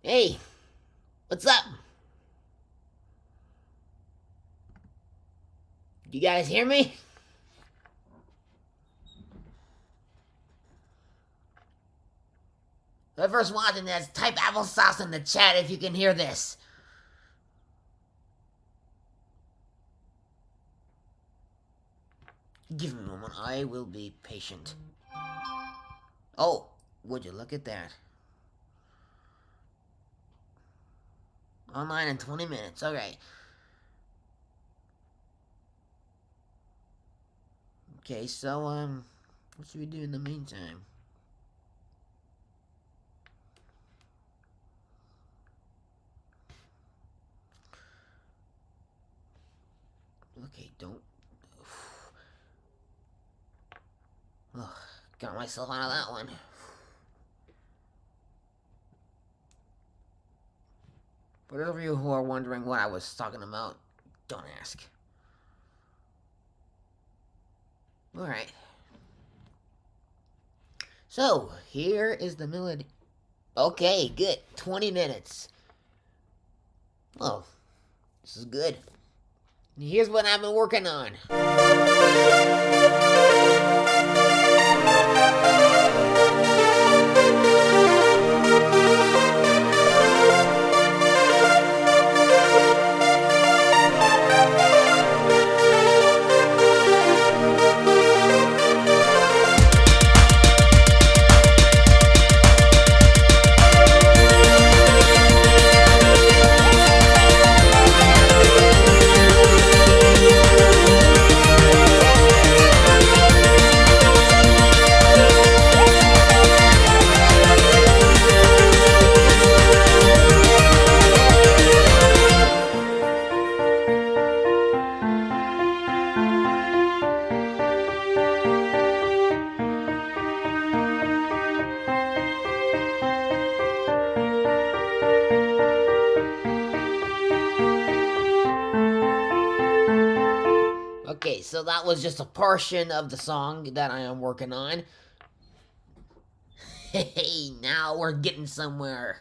Hey, what's up? You guys hear me? Whoever's watching this, type applesauce in the chat if you can hear this. Give me a moment, I will be patient. Oh, would you look at that? Online in 20 minutes, alright. Okay, so, what should we do in the meantime? Okay, don't... Ugh, got myself out of that one. For those of you who are wondering what I was talking about, don't ask. Alright. So, here is the melody. Okay, good. 20 minutes. Oh, this is good. Here's what I've been working on. Okay, so that was just a portion of the song that I am working on. Hey, now we're getting somewhere.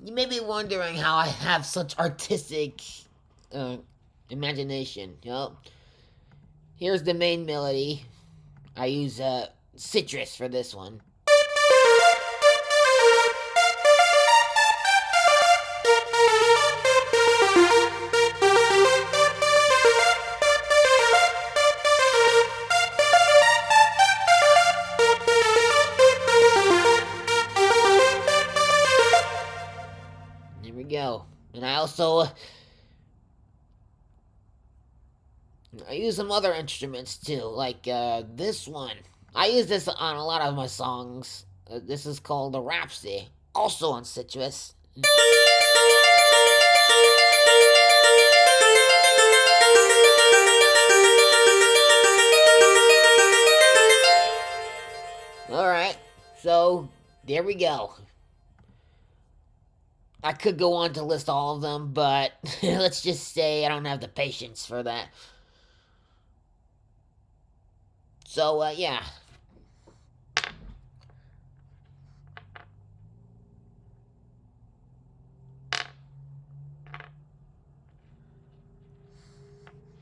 You may be wondering how I have such artistic imagination. Here's the main melody. I use citrus for this one. There we go. And I also I use some other instruments too, like this one. I use this on a lot of my songs. This is called the Rhapsody, also on Citrus. Alright, so there we go. I could go on to list all of them, but let's just say I don't have the patience for that. So, yeah.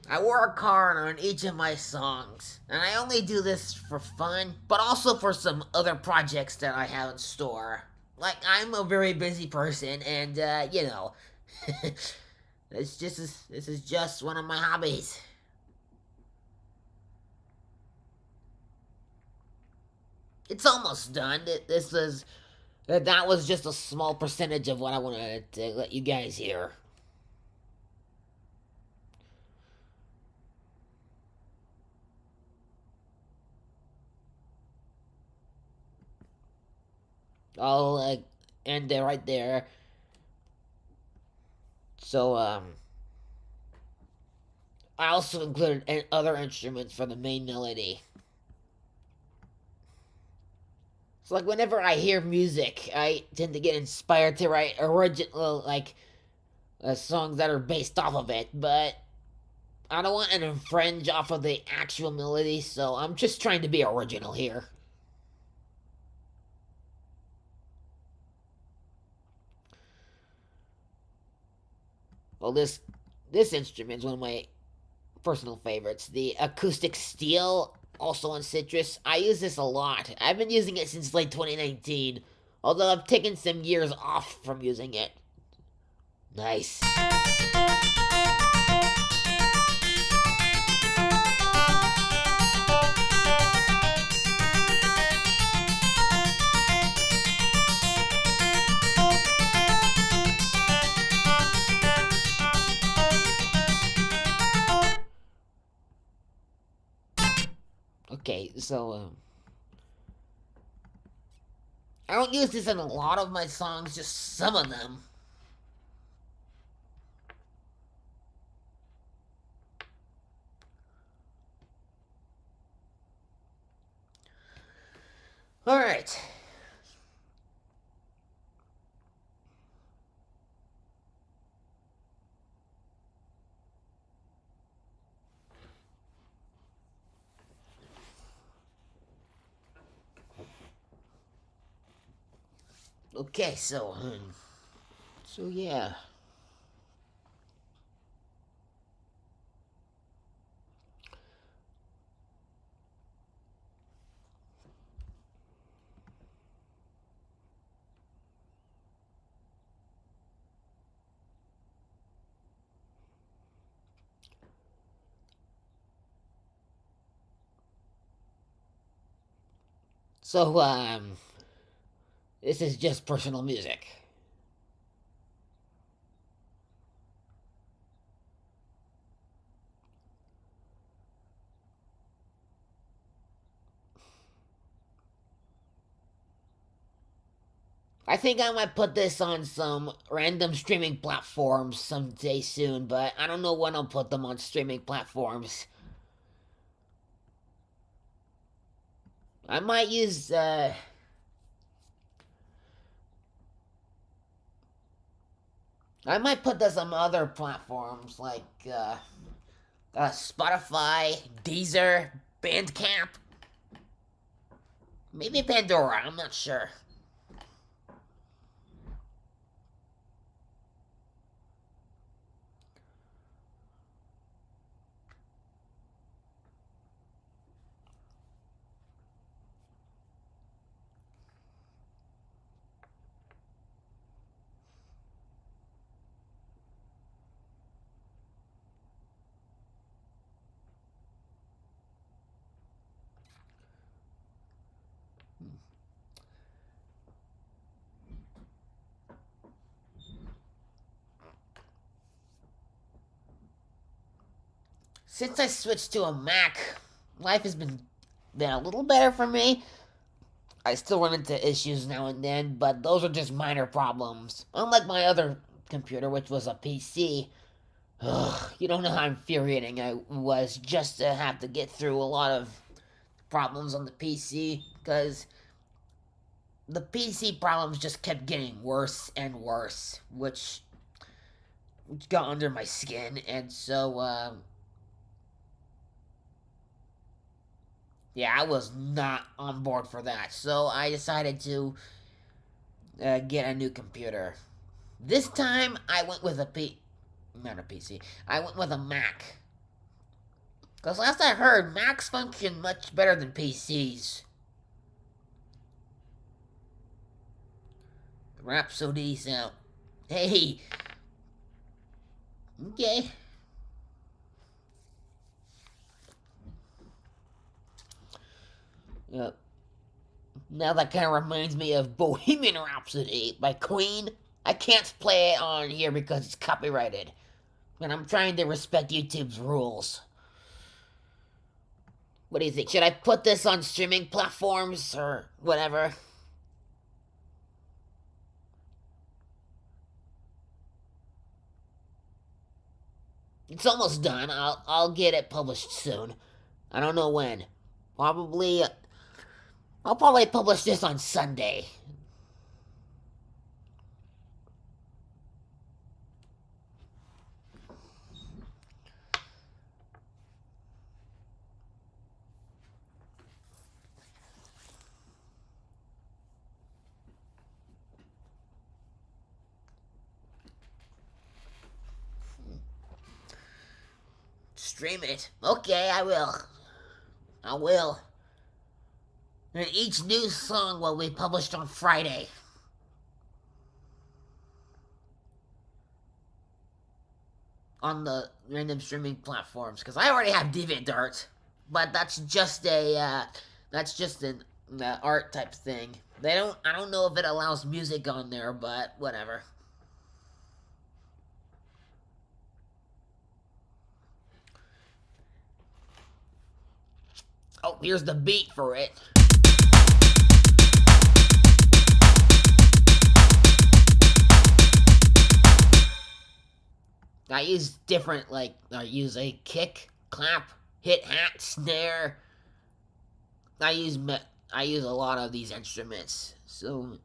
I work hard on each of my songs, and I only do this for fun, but also for some other projects that I have in store. Like, I'm a very busy person, and, this is just one of my hobbies. It's almost done. That was just a small percentage of what I wanted to let you guys hear. I'll end it right there. So, I also included other instruments for the main melody. So, like, whenever I hear music, I tend to get inspired to write original, songs that are based off of it, but I don't want to infringe off of the actual melody, so I'm just trying to be original here. Well, this instrument is one of my personal favorites. The acoustic steel, also on Citrus. I use this a lot. I've been using it since like 2019, although I've taken some years off from using it. Nice. Okay, so I don't use this in a lot of my songs, just some of them. Alright. Okay, so yeah. So, this is just personal music. I think I might put this on some random streaming platforms someday soon, but I don't know when I'll put them on streaming platforms. I might use, I might put this on other platforms like, Spotify, Deezer, Bandcamp. Maybe Pandora, I'm not sure. Since I switched to a Mac, life has been a little better for me. I still run into issues now and then, but those are just minor problems. Unlike my other computer, which was a PC. Ugh, you don't know how infuriating I was just to have to get through a lot of problems on the PC, because the PC problems just kept getting worse and worse, which got under my skin, and so, yeah, I was not on board for that. So I decided to get a new computer. This time I went with not a PC. I went with a Mac. Because last I heard, Macs function much better than PCs. Rhapsody sound. Hey. Okay. Yep. Now that kind of reminds me of Bohemian Rhapsody by Queen. I can't play it on here because it's copyrighted. And I'm trying to respect YouTube's rules. What do you think? Should I put this on streaming platforms or whatever? It's almost done. I'll get it published soon. I don't know when. Probably I'll probably publish this on Sunday. stream it. Okay, I will. I will. And each new song will be published on Friday. On the random streaming platforms, because I already have DeviantArt, but that's just an art type thing. I don't know if it allows music on there, but whatever. Oh, here's the beat for it. I use different, I use a kick, clap, hit, hat, snare. I use a lot of these instruments, so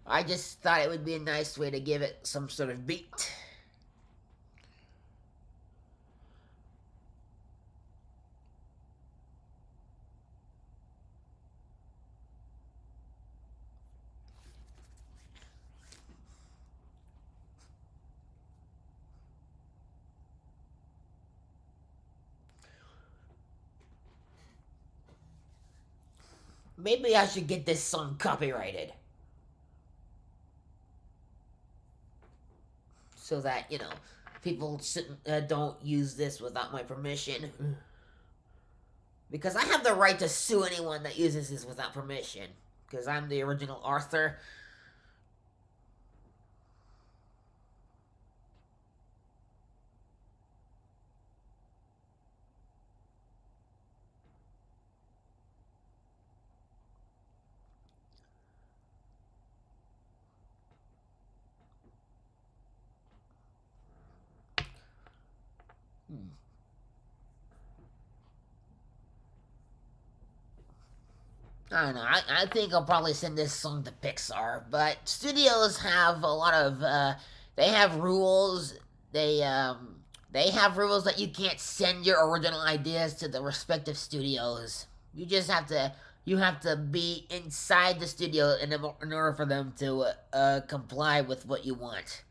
I just thought it would be a nice way to give it some sort of beat. Maybe I should get this song copyrighted. So that, people don't use this without my permission. Because I have the right to sue anyone that uses this without permission. Because I'm the original author. I don't know. I think I'll probably send this song to Pixar, but studios have a lot of they have rules. They have rules that you can't send your original ideas to the respective studios. You have to be inside the studio in order for them to comply with what you want.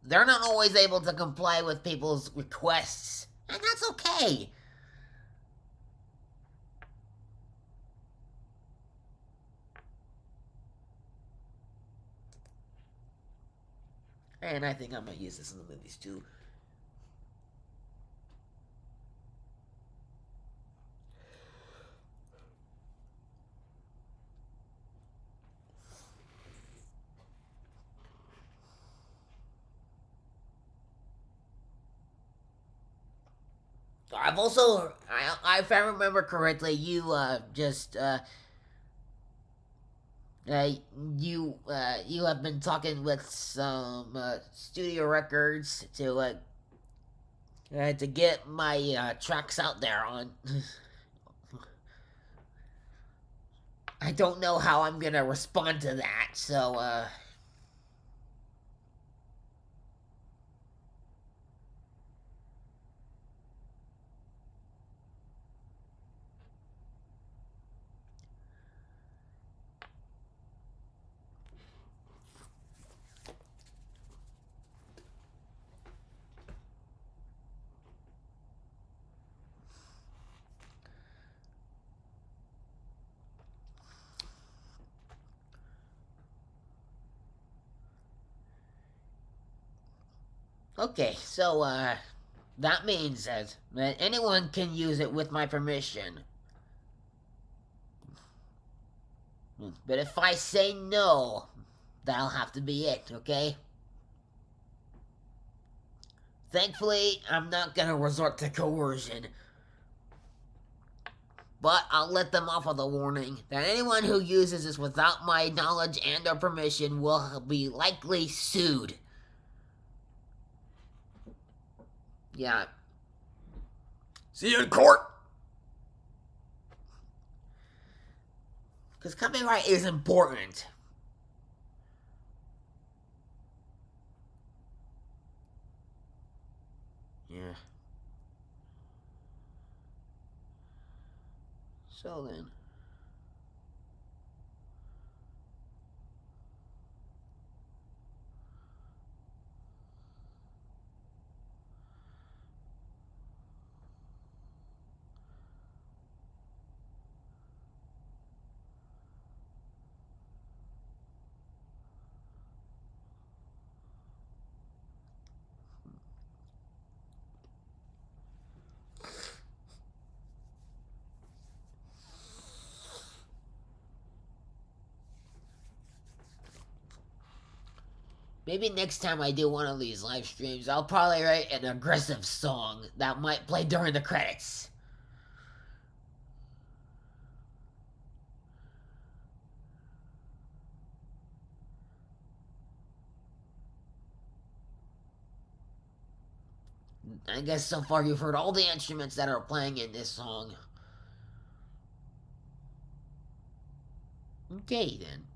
They're not always able to comply with people's requests, and that's okay. And I think I'm gonna use this in the movies too. I've also, if I remember correctly, you you have been talking with some studio records to get my tracks out there on. I don't know how I'm gonna respond to that, so okay, so that means that anyone can use it with my permission. But if I say no, that'll have to be it, okay? Thankfully, I'm not gonna resort to coercion. But I'll let them off with a warning that anyone who uses this without my knowledge and or permission will be likely sued. Yeah. See you in court! Because copyright is important. Yeah. So then. Maybe next time I do one of these live streams, I'll probably write an aggressive song that might play during the credits. I guess so far you've heard all the instruments that are playing in this song. Okay, then.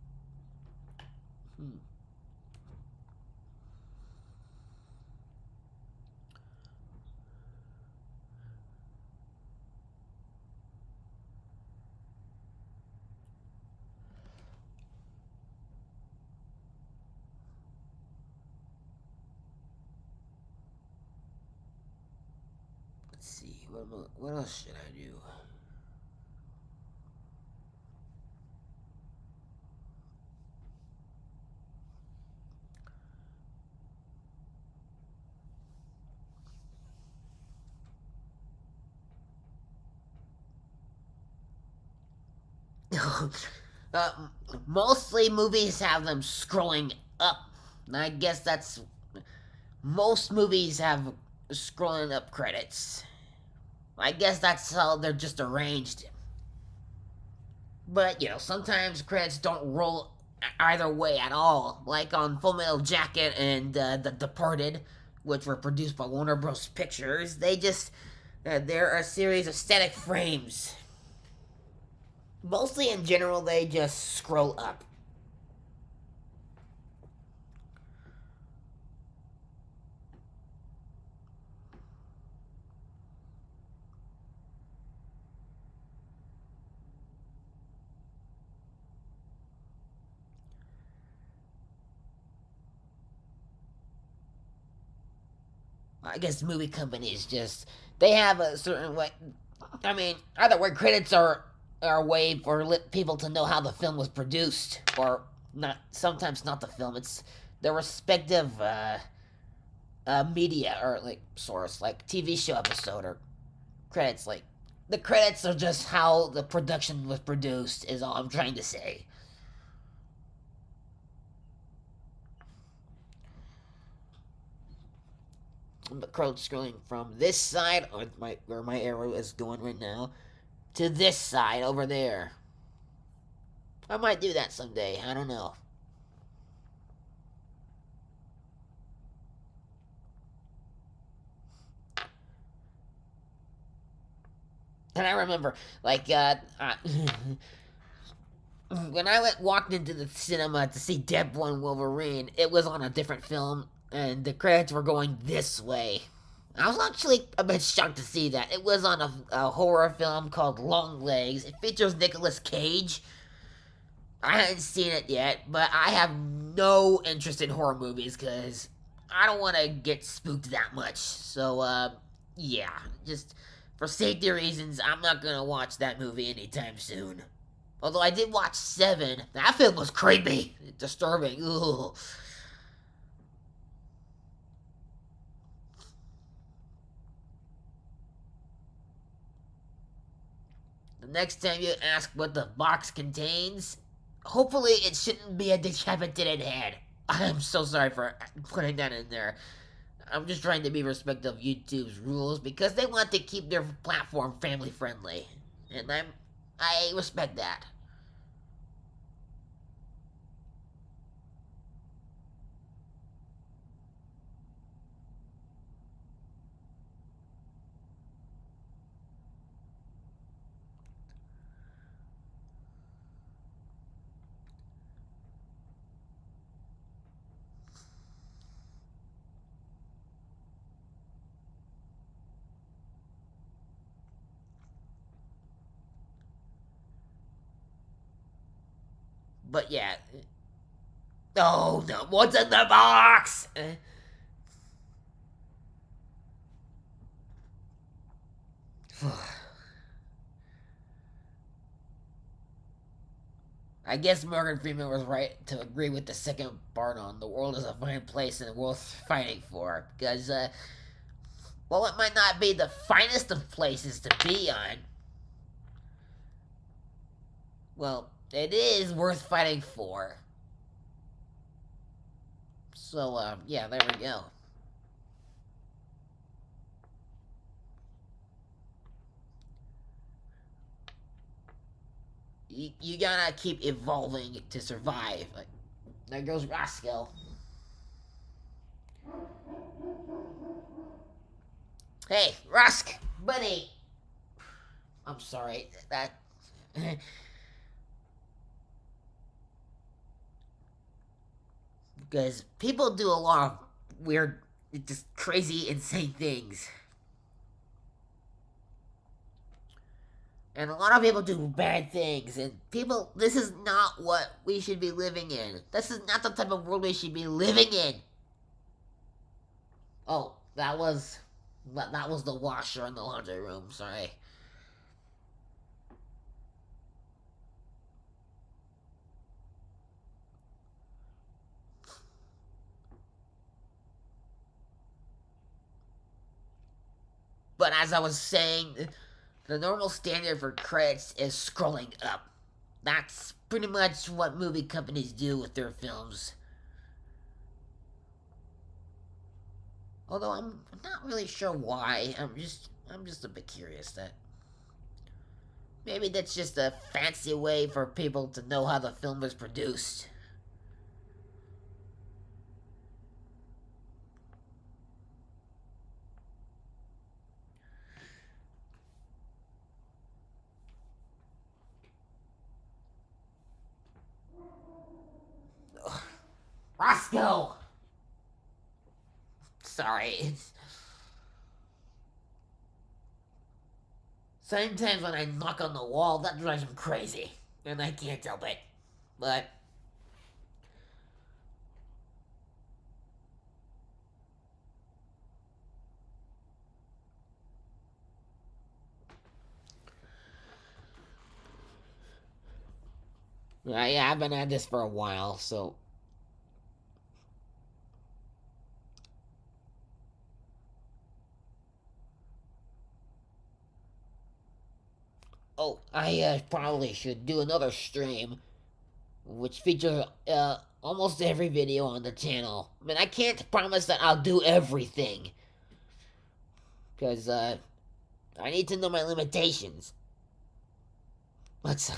Let's see, what else should I do? uh, Mostly movies have them scrolling up. I guess that's... Most movies have scrolling up credits. I guess that's how they're just arranged. But, sometimes credits don't roll either way at all. Like on Full Metal Jacket and The Departed, which were produced by Warner Bros. Pictures. They're a series of static frames. Mostly in general, they just scroll up. I guess movie companies they have a certain way. I mean, either way, credits are a way for people to know how the film was produced, or not. Sometimes not the film; it's the respective media or like source, like TV show episode or credits. Like the credits are just how the production was produced. Is all I'm trying to say. The crowd scrolling from this side, where my arrow is going right now, to this side over there. I might do that someday. I don't know. And I remember, like, when I walked into the cinema to see Deadpool and Wolverine, it was on a different film, and the credits were going this way. I was actually a bit shocked to see that. It was on a horror film called Long Legs. It features Nicolas Cage. I haven't seen it yet, but I have no interest in horror movies because I don't want to get spooked that much. So, yeah, just for safety reasons, I'm not gonna watch that movie anytime soon. Although I did watch Seven. That film was creepy, disturbing. Ugh. The next time you ask what the box contains, hopefully it shouldn't be a decapitated head. I'm so sorry for putting that in there. I'm just trying to be respectful of YouTube's rules because they want to keep their platform family friendly. And I respect that. But yeah. Oh no, what's in the box? I guess Morgan Freeman was right to agree with the second part on the world is a fine place and worth fighting for. Because, well, it might not be the finest of places to be on. Well, it is worth fighting for. So, yeah, there we go. You gotta keep evolving to survive. Like, there goes Roscoe. Hey, Rusk, buddy. I'm sorry. That. Because people do a lot of weird, just crazy, insane things. And a lot of people do bad things. And people, this is not what we should be living in. This is not the type of world we should be living in. Oh, that was the washer in the laundry room. Sorry. But as I was saying, the normal standard for credits is scrolling up. That's pretty much what movie companies do with their films. Although I'm not really sure why. I'm just a bit curious that maybe that's just a fancy way for people to know how the film was produced. Ugh. Roscoe! Sorry. Sometimes when I knock on the wall, that drives him crazy. And I can't help it. But yeah, I've been at this for a while, so. Oh, I probably should do another stream, which features almost every video on the channel. I mean, I can't promise that I'll do everything, because I need to know my limitations. Let's.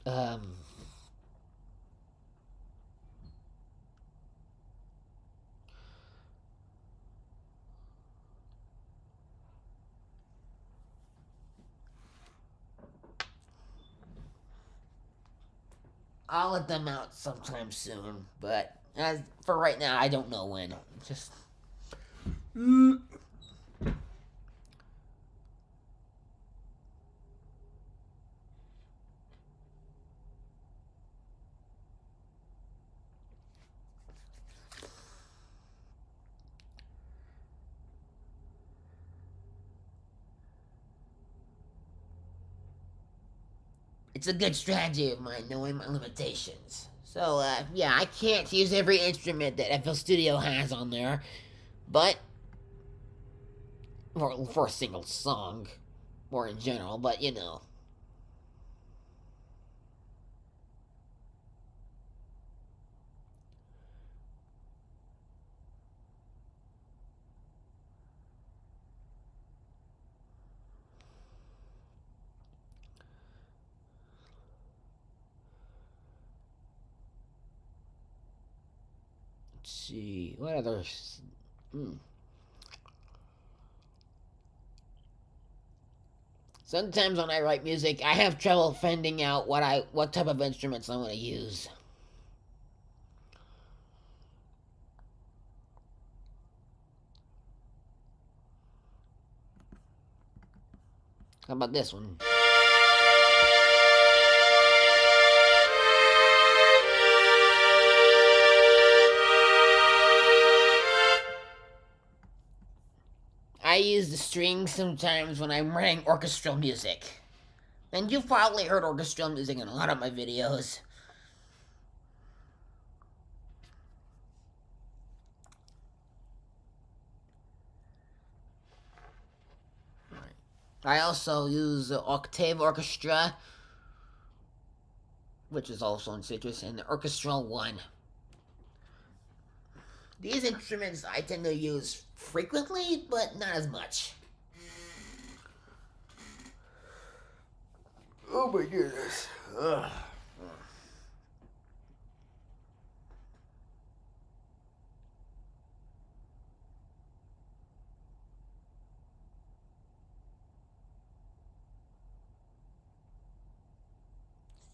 um. I'll let them out sometime soon, but as for right now, I don't know when. Just. It's a good strategy of mine, knowing my limitations. So, yeah, I can't use every instrument that FL Studio has on there, but for a single song, or in general, but you know. Let's see, what others? Sometimes when I write music, I have trouble finding out what type of instruments I want to use. How about this one? I use the strings sometimes when I'm writing orchestral music. And you've probably heard orchestral music in a lot of my videos. I also use Octave Orchestra, which is also in Citrus, and the Orchestral 1. These instruments I tend to use frequently, but not as much. Oh my goodness. Ugh.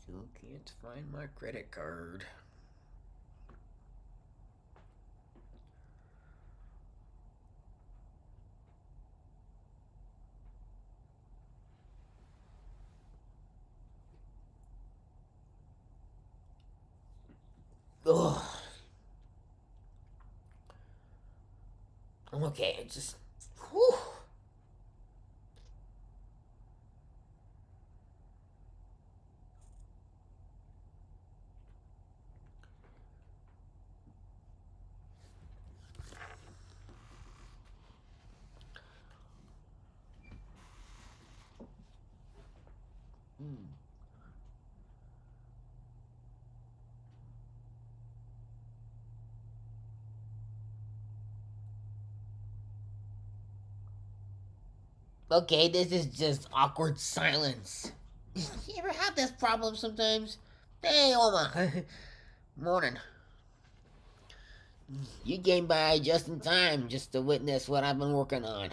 Still can't find my credit card. Ugh. I'm okay. It's just. Whew. Okay, this is just awkward silence. You ever have this problem sometimes? Hey, Oma. Morning. You came by just in time just to witness what I've been working on.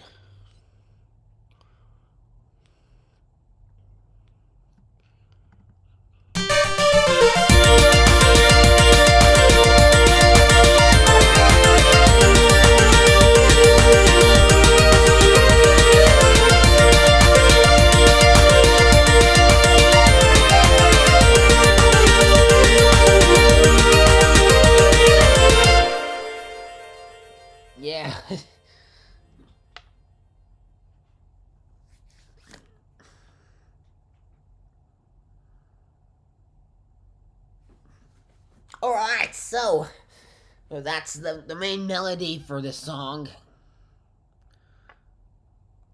Yeah. Alright, so that's the main melody for this song.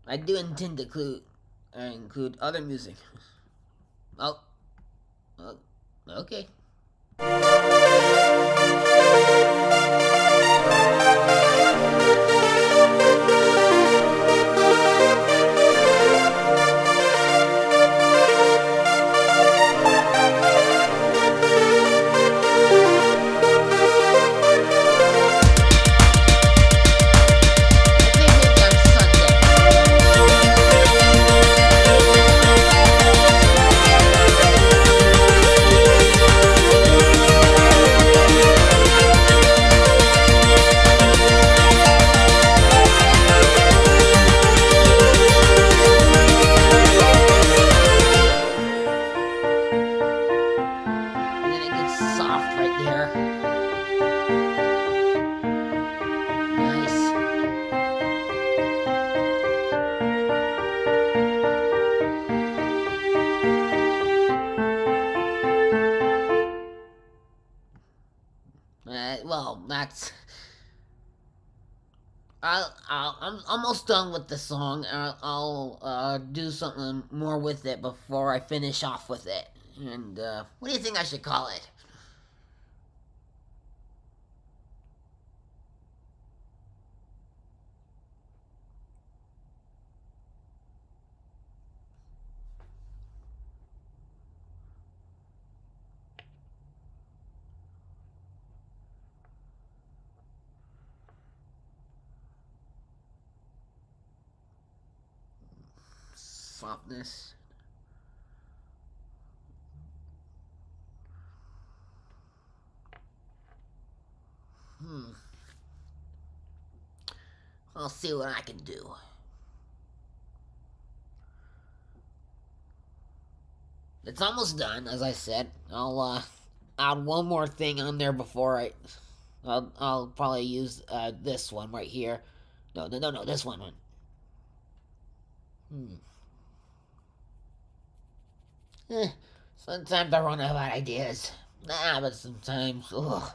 I do intend to include other music. Oh, oh okay. Well, that's. I'm almost done with the song. I'll do something more with it before I finish off with it. And what do you think I should call it? Softness. I'll see what I can do. It's almost done, as I said. I'll add one more thing on there before I'll probably use this one right here. No, this one. Sometimes I run out of ideas. But sometimes, ugh.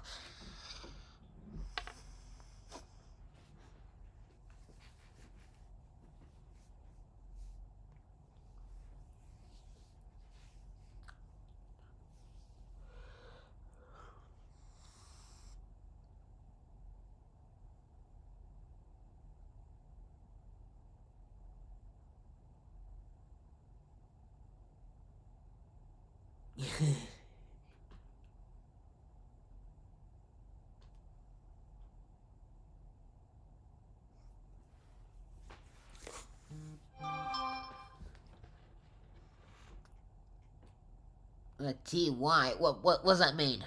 TY? What does that mean?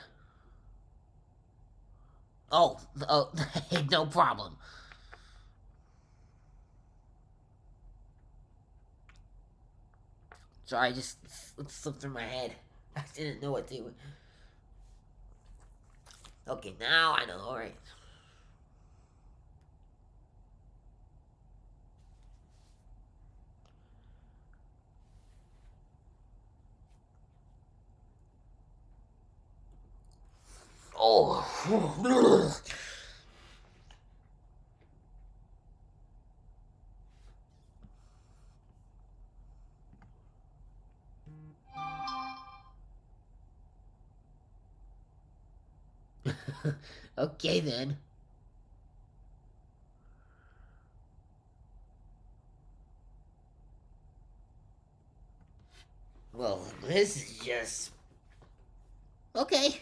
Oh, no problem. Sorry, I just it slipped through my head. I didn't know what to do. Okay, now I know. All right. Oh. Okay then. Well, this is just okay.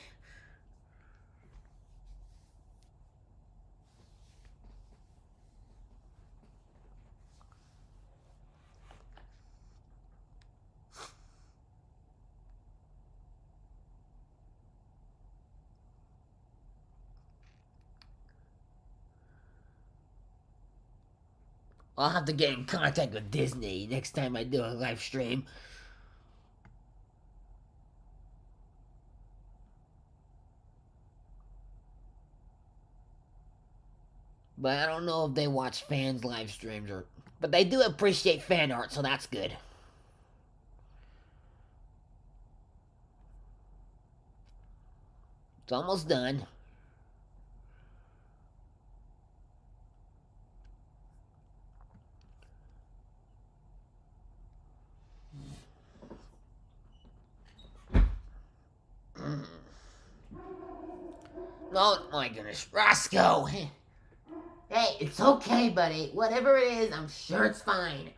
I'll have to get in contact with Disney next time I do a live stream. But I don't know if they watch fans' live streams or. But they do appreciate fan art, so that's good. It's almost done. Oh my goodness, Roscoe! Hey, it's okay, buddy. Whatever it is, I'm sure it's fine.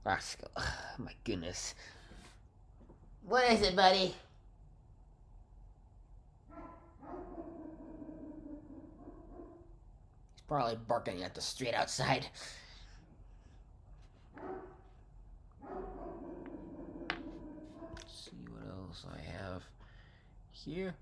Roscoe, my goodness. What is it, buddy? He's probably barking at the street outside. Let's see what else I have here.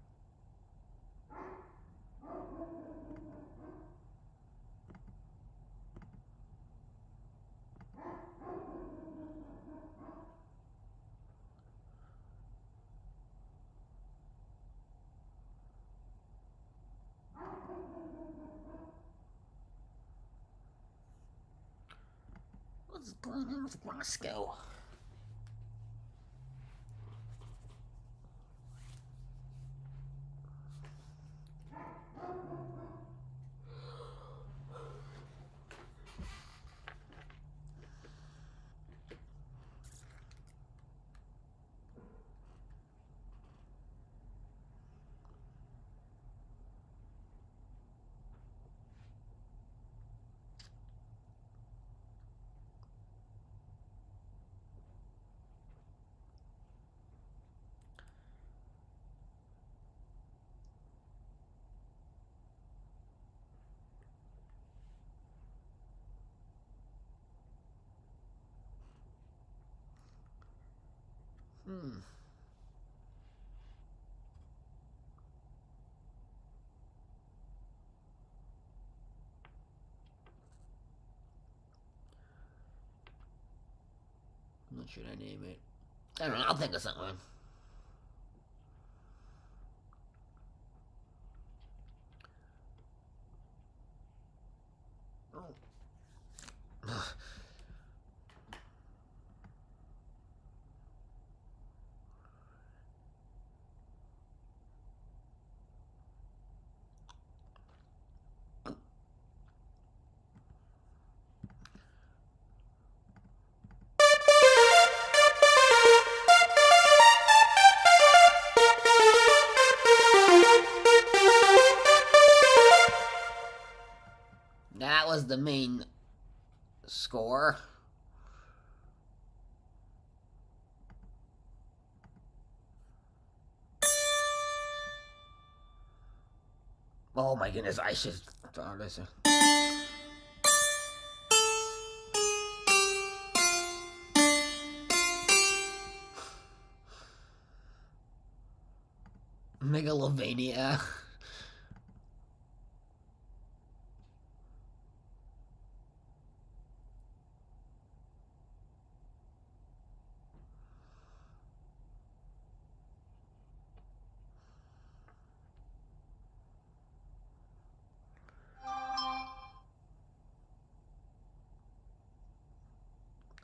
What's going on with Roscoe? Hmm. What should I name it? I don't know. I'll think of something. Oh. was the main score. Oh my goodness, I should start this. Megalovania.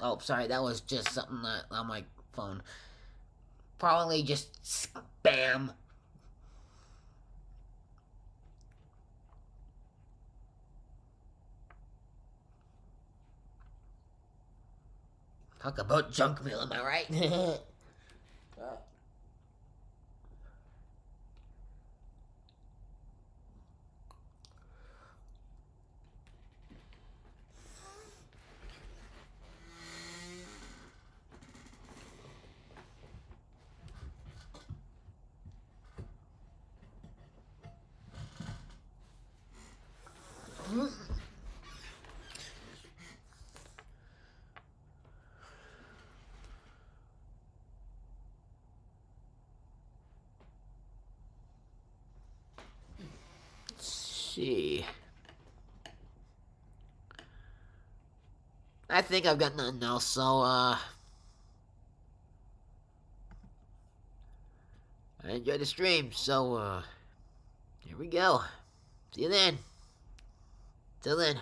Oh, sorry, that was just something on my phone. Probably just spam. Talk about junk mail, am I right? See. I think I've got nothing else, so, I enjoyed the stream, so, here we go. See you then. Till then.